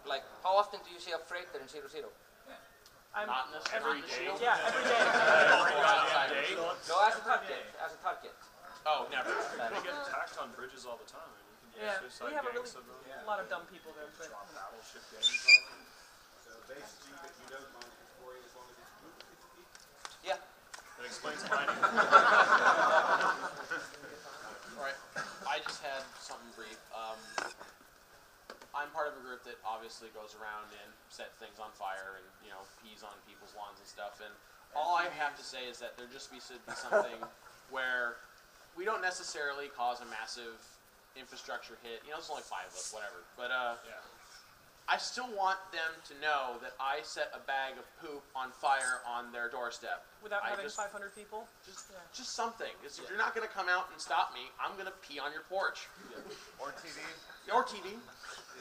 Like, how often do you see a freighter in 0-0? Not necessarily every day. Yeah, every day. No, as a target. As a target. Oh, never. They get attacked on bridges all the time. You can we have a lot of dumb people there. But drop battleship gangs on them. So basically, that you don't mind exploring as long as it's good. Yeah. That explains mining. Alright, I just had something brief. I'm part of a group that obviously goes around and sets things on fire and, you know, pees on people's lawns and stuff. And all I have to say is that there just should be something where we don't necessarily cause a massive infrastructure hit. You know, there's only 5 of us, whatever. But Yeah. I still want them to know that I set a bag of poop on fire on their doorstep. without having 500 people? Just something. If you're not going to come out and stop me, I'm going to pee on your porch. Or TV. Or TV.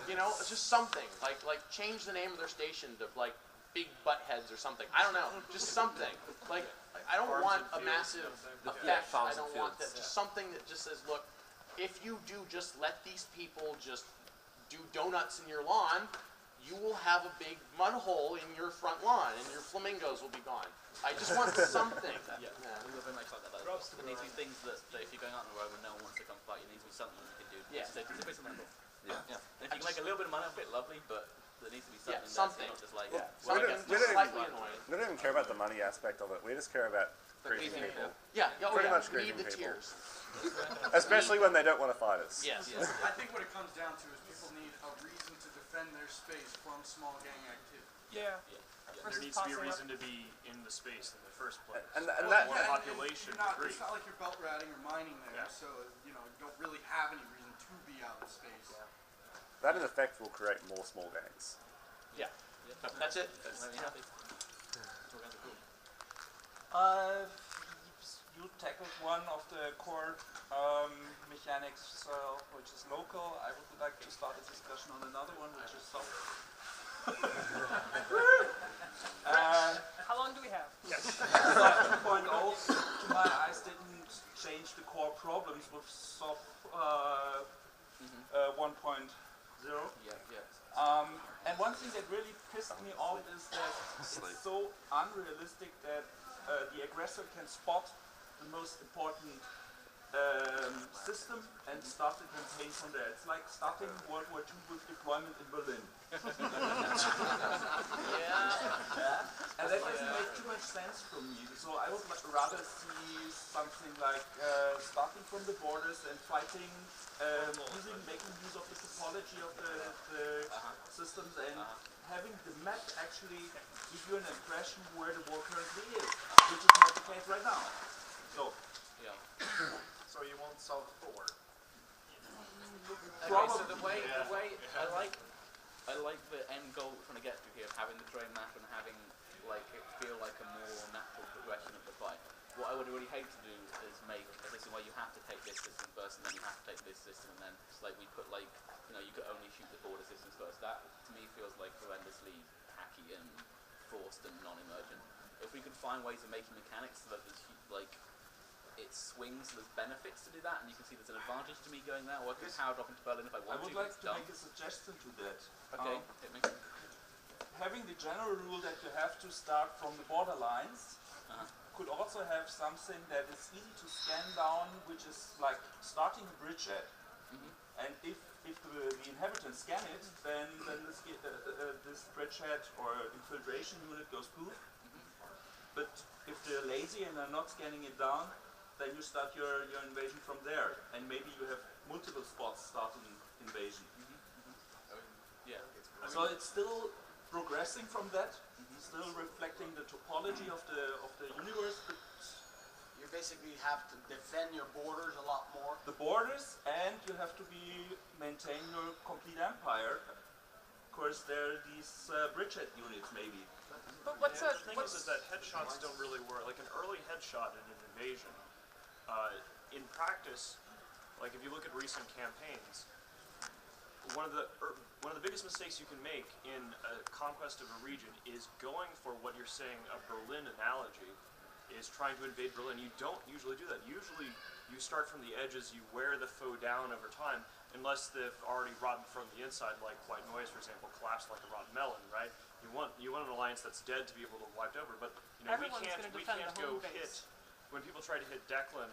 You know, it's just something. Like change the name of their station to like Big Butt Heads or something. I don't know. Just something. Like I don't want a massive effect. I don't want that. Just something that just says, look, if you do just let these people just do donuts in your lawn, you will have a big mud hole in your front lawn and your flamingos will be gone. I just want something. Yeah. There needs to be things that if you're going out on the road and no one wants to come fight, there needs to be something you can do. Yeah. So it's a bit simple. Yeah. If you can make a little bit of money, a bit lovely, but there needs to be something. Something. That's not just like We don't even care about the money aspect of it. We just care about greeting people. Yeah. Pretty much We need greeting the people. tears. Especially when they don't want to fight us. Yes. I think what it comes down to is people need a reason to defend their space from small gang activity. Yeah. There needs to be a reason to be in the space in the first place. And More that population to agree. It's not like you're belt ratting or mining there, so you don't really have any reason to be out in space. that in effect will create more small gangs. Yeah. That's it. You tackled one of the core mechanics, which is local. I would like to start a discussion on another one, which is soft. How long do we have? Yes. 2.0, to my eyes, didn't change the core problems with soft 1.0. And one thing that really pissed me off is that it's so unrealistic that the aggressor can spot the most important system and start the campaign from there. It's like starting World War II with deployment in Berlin. And that doesn't make too much sense for me. So I would rather see something like starting from the borders and fighting, making use of the topology of the systems and having the map actually give you an impression where the war currently is, which is not the case right now. So, So you won't solve 4. Okay, so the way I like the end goal we're trying to get to here, of having the terrain map and having it feel like a more natural progression of the fight. What I would really hate to do is make a system where you have to take this system first and then you have to take this system and then it's like we put you could only shoot the border systems first. That to me feels like horrendously hacky and forced and non-emergent. If we could find ways of making mechanics so that there's it swings, there's benefits to do that, and you can see there's an advantage to me going there, or I can power drop into Berlin if I want to. I would like to make a suggestion to that. Okay, hit me. Having the general rule that you have to start from the borderlines could also have something that is easy to scan down, which is like starting a bridgehead. And if the inhabitants scan it, then this bridgehead or infiltration unit goes poof. But if they're lazy and are not scanning it down, then you start your invasion from there, and maybe you have multiple spots starting invasion. So it's still progressing from that, still reflecting the topology of the universe, but you basically have to defend your borders a lot more. The borders, and you have to maintain your complete empire. Of course, there are these bridgehead units, maybe. But what's the thing is that headshots don't really work. Like an early headshot in an invasion, in practice, like if you look at recent campaigns, one of the biggest mistakes you can make in a conquest of a region is going for what you're saying a Berlin analogy, is trying to invade Berlin. You don't usually do that. Usually you start from the edges, you wear the foe down over time, unless they've already rotten from the inside, like White Noise, for example, collapsed like a rotten melon, right? You want an alliance that's dead to be able to wiped over, but you know Everyone's gonna we defend can't the home go base. hit when people try to hit Declan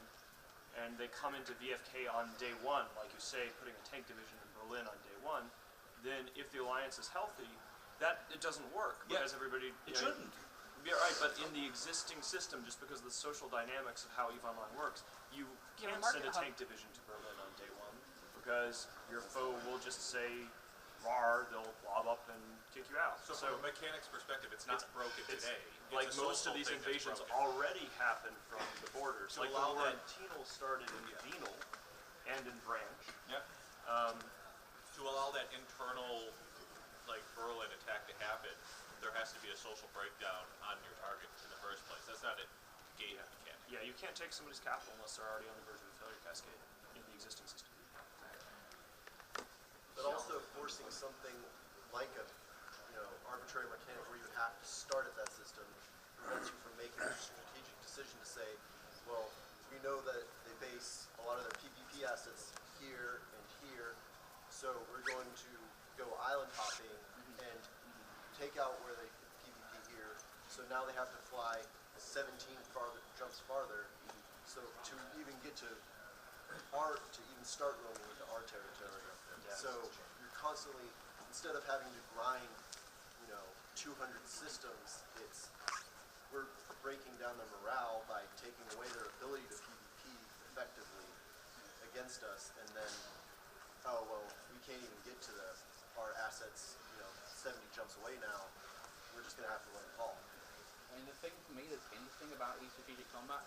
and they come into VFK on day one, like you say, putting a tank division in Berlin on day one. Then if the alliance is healthy, that it doesn't work because everybody It shouldn't. Yeah, right, but in the existing system, just because of the social dynamics of how EVE Online works, you You know, can't market send a hub. tank division to Berlin on day one because your foe will just say, "Rar," they'll blob up and kick you out. So from a mechanics perspective, it's not broken It's today. like It's a most of social these thing that's invasions broken. already happen from the borders. To Like the allow war in that- Tenal started in Venal and in Branch. Yeah. To allow that internal, like, Berlin attack to happen, there has to be a social breakdown on your target in the first place. That's not a gate mechanic. Yeah, you can't take somebody's capital unless they're already on the verge of a failure cascade in the existing system. But also forcing something like a, arbitrary mechanic where you would have to start at that system prevents you from making a strategic decision to say, well, we know that they base a lot of their PvP assets here and here, so we're going to go island hopping and take out where they PvP here. So now they have to fly 17 jumps farther. So to even get to even start roaming into our territory. So you're constantly, instead of having to grind, 200 systems, we're breaking down their morale by taking away their ability to PvP effectively against us, and then, oh well, we can't even get to our assets, 70 jumps away now. We're just gonna have to let them fall. I mean, the thing for me that's interesting about strategic combat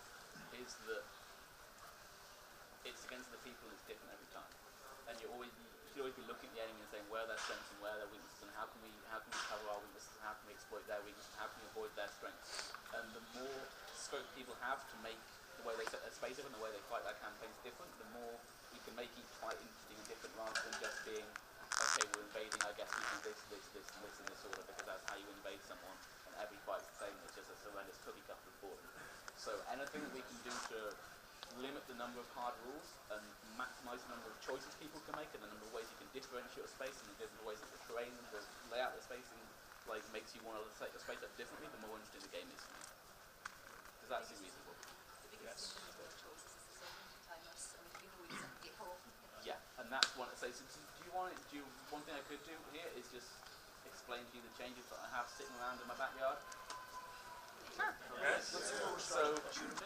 is that it's against the people, it's different every time. And you should always be looking at the enemy and saying where are their strengths and where are their weaknesses, and how can we cover our weaknesses, and how can we exploit their weaknesses, and how can we avoid their strengths. And the more scope people have to make the way they set their space different, the way they fight their campaigns different, the more we can make each fight interesting and different rather than just being, okay, we're invading, I guess we do this, this, this, and this in this order, because that's how you invade someone, and every fight's the same, it's just a horrendous cookie cutter for them. So anything that we can do to limit the number of hard rules and maximize the number of choices people can make and the number of ways you can differentiate your space and the different ways that the terrain and the layout of the space and, makes you want to set your space up differently, the more interesting the game is to me. Does that seem reasonable? Yes. Yeah, and that's one. So one thing I could do here is just explain to you the changes that I have sitting around in my backyard. Sure. Okay. So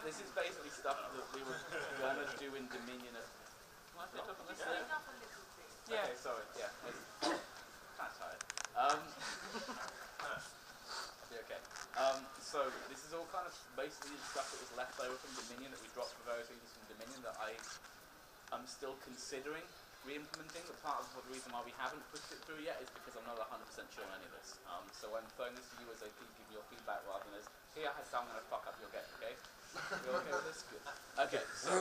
this is basically stuff that we were gonna do in Dominion. Can I pick up on this thing? Yeah. Okay, sorry. Yeah. Kind of tired. I'll be okay. So this is all kind of basically the stuff that was left over from Dominion that we dropped for various reasons from Dominion that I'm still considering re-implementing, but part of the reason why we haven't pushed it through yet is because I'm not 100% sure on any of this. So I'm throwing this to you as a please give me your feedback rather than as, here, so I'm going to fuck up your game, okay? You okay with this? Good. Okay, so,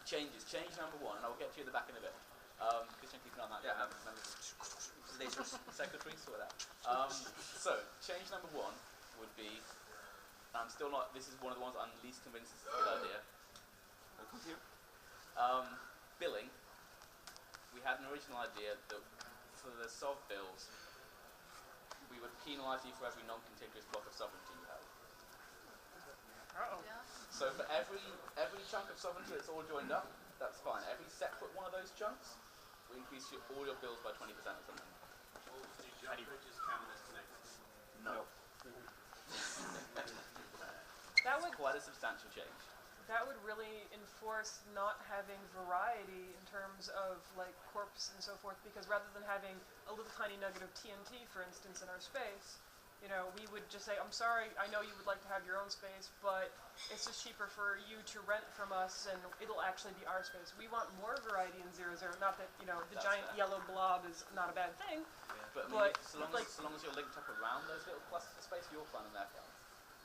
changes. Change number one, and I'll get to you at the back in a bit. Christian, keep an eye on that. Yeah. Laser secretary, sort it out. So, change number one would be, I'm still not, this is one of the ones I'm least convinced is a good idea. Billing. We had an original idea that for the SOV bills, we would penalise you for every non-contiguous block of sovereignty you have. Uh-oh. So for every chunk of sovereignty that's all joined up, that's fine. Every separate one of those chunks, we increase all your bills by 20% or something. No. That would Quite a substantial change. That would really enforce not having variety in terms of corps and so forth, because rather than having a little tiny nugget of TNT, for instance, in our space, we would just say, I'm sorry, I know you would like to have your own space, but it's just cheaper for you to rent from us and it'll actually be our space. We want more variety in 0-0, not that, the That's giant fair. yellow blob is not a bad thing. But, But, so long as you're linked up around those little clusters of space, you're fine and they're fine.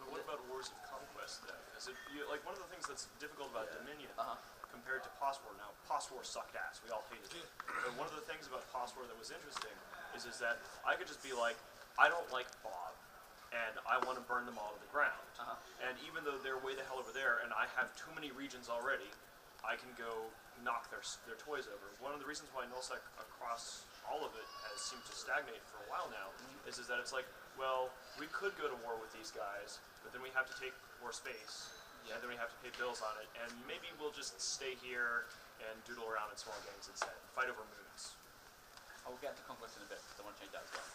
But what about Wars of Conquest then? Is it one of the things that's difficult about Dominion compared to Post-War? Now, Post-War sucked ass. We all hated it. But one of the things about Post-War that was interesting is that I could just be like, I don't like Bob, and I want to burn them all to the ground. And even though they're way the hell over there, and I have too many regions already, I can go knock their toys over. One of the reasons why nullsec across all of it has seemed to stagnate for a while now is that it's like, well, we could go to war with these guys, but then we have to take more space, and then we have to pay bills on it, and maybe we'll just stay here and doodle around in small gangs instead, fight over moons. I'll get to conquest in a bit because I want to change that as well.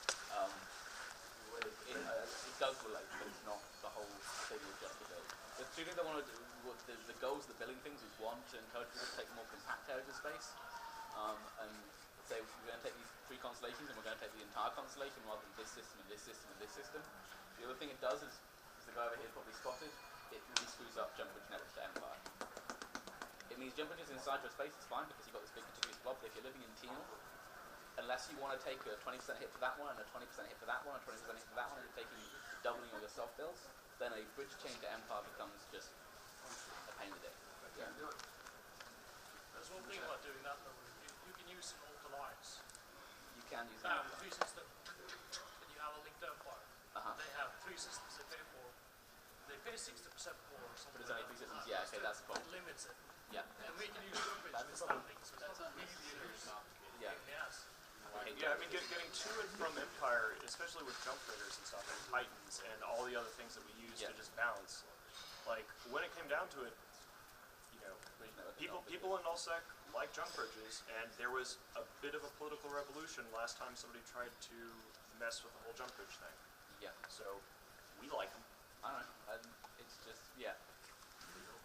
It does relate, but it's not the whole thing with just the build. The two things I want to do, the goals, the building things, is one, to encourage people to take more compact areas of space, and say we're going to take these 3 constellations and we're going to take the entire constellation rather than this system and this system and this system. The other thing it does is the guy over here probably spotted, it really screws up jump bridge networks to Empire. It means jump bridges inside your space is fine because you've got this big contiguous blob, but if you're living in teal, unless you want to take a 20% hit for that one and a 20% hit for that one and a 20% hit for that one and you're taking doubling all your soft bills, then a bridge chain to Empire becomes just a pain in the dick. Yeah. There's one thing about doing that though, you can use an alt alliance. You can use They an have 3 systems, and you have a linked Empire. They have 3 systems they pay for. They pay 60% more or something. But it's only 3 systems, yeah, okay, that's the point. It limits it. Yeah. And we can use Jump Bridge with standing, so that's easy to use. Yeah. Yes. Yeah, I mean, getting to and from Empire, especially with jump raiders and stuff, and Titans, and all the other things that we use to just bounce, like, when it came down to it, you know, people in nullsec like jump bridges, and there was a bit of a political revolution last time somebody tried to mess with the whole jump bridge thing. Yeah. So, we like them. I don't know, it's just, yeah.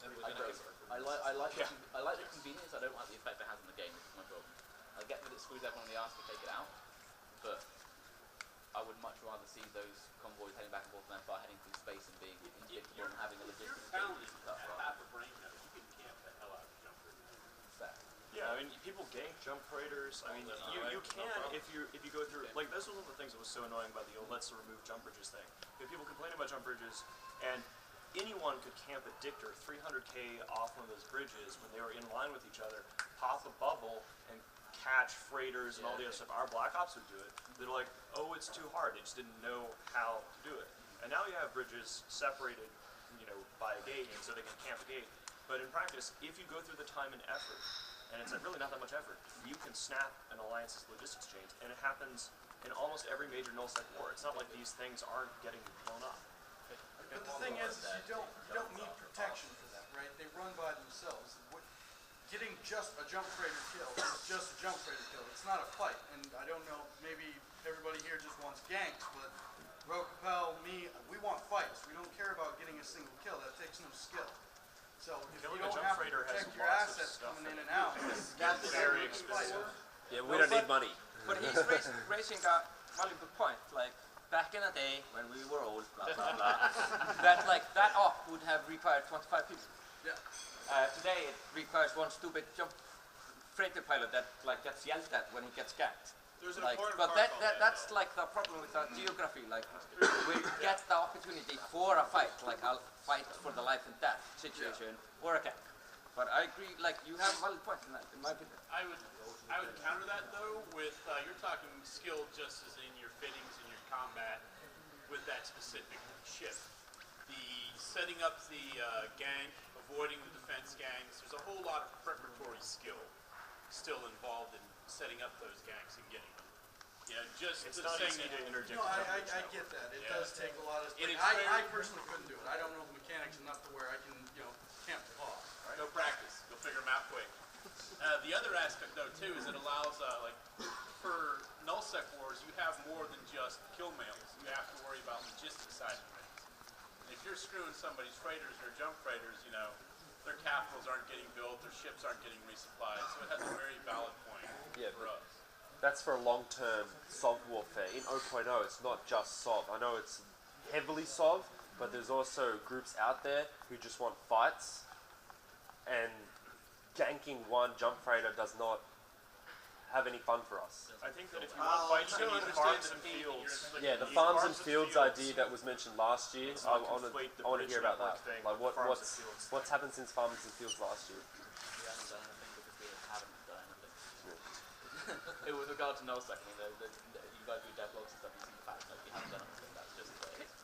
I like the convenience, I don't like the effect it has on the game, which is my problem. I get that it screws everyone in the arse to take it out, but I would much rather see those convoys heading back and forth from Empire, heading through space and being indictable and having a legitimate game and stuff. Half a brain node, you can camp the hell out of jump bridges. Fair. Yeah, I mean, people gank jump raiders. I mean, you can if you go through, like, this was one of the things that was so annoying about the let's remove jump bridges thing. If people complain about jump bridges, and anyone could camp a Dictor 300k off one of those bridges when they were in line with each other, pop a bubble, and catch freighters and all the other stuff. Our Black Ops would do it. They're like, oh, it's too hard. They just didn't know how to do it. And now you have bridges separated, you know, by a gate, and so they can camp a gate. But in practice, if you go through the time and effort, and it's really not that much effort, you can snap an alliance's logistics chains, and it happens in almost every major nullsec war. It's not like these things aren't getting blown up. But the thing is you don't need protection for that, right? They run by themselves. Getting just a jump freighter kill is just a jump freighter kill. It's not a fight. And I don't know, maybe everybody here just wants ganks, but Road-Capel, me, we want fights. We don't care about getting a single kill. That takes no skill. So if you don't have to protect your assets coming in and out, That's very expensive. Yeah, we don't need money. But he's raising a valuable point. Like, back in the day when we were old, blah, blah, blah, that op would have required 25 people. Yeah. Today it requires one stupid jump freighter pilot that gets yelled at when he gets ganked. There's an Like, important but part that's like the problem with our geography. Like, we get the opportunity for a fight, like a fight for the life and death situation, or a gank. But I agree. Like, you have a valid point in that, in my opinion. I would counter that though with you're talking skill just as in your fittings and your combat with that specific ship. The setting up the gank, avoiding the defense ganks. There's a whole lot of preparatory skill still involved in setting up those ganks and getting them. Yeah, just it's not easy to interdict. No, I get that. It does take a lot of. I personally couldn't do it. I don't know the mechanics enough to where I can, camp the off. Right? No practice. You'll figure them out quick. The other aspect though too is it allows for nullsec wars you have more than just kill mails. You have to worry about logistics side of things. And if you're screwing somebody's freighters or jump freighters, their capitals aren't getting built, their ships aren't getting resupplied. So it has a very valid point for us. That's for long-term SOV warfare. In 0.0, it's not just SOV. I know it's heavily SOV, but there's also groups out there who just want fights, and ganking one jump freighter does not have any fun for us. I think that if you want fights, you need farms and fields. Yeah, the farms and fields idea that was mentioned last year, I want to hear about that. Like, what's happened since farms and fields last year? We haven't done anything because we haven't done anything. With regard to nullsec, you guys do devlogs and stuff, you see the fact that we haven't done anything. That's just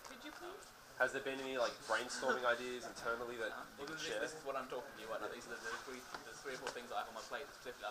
Could you please? Has there been any like brainstorming ideas internally that you Well, can share? this is what I'm talking to you about. Now. These are the three or four things that I have on my plate. Specifically,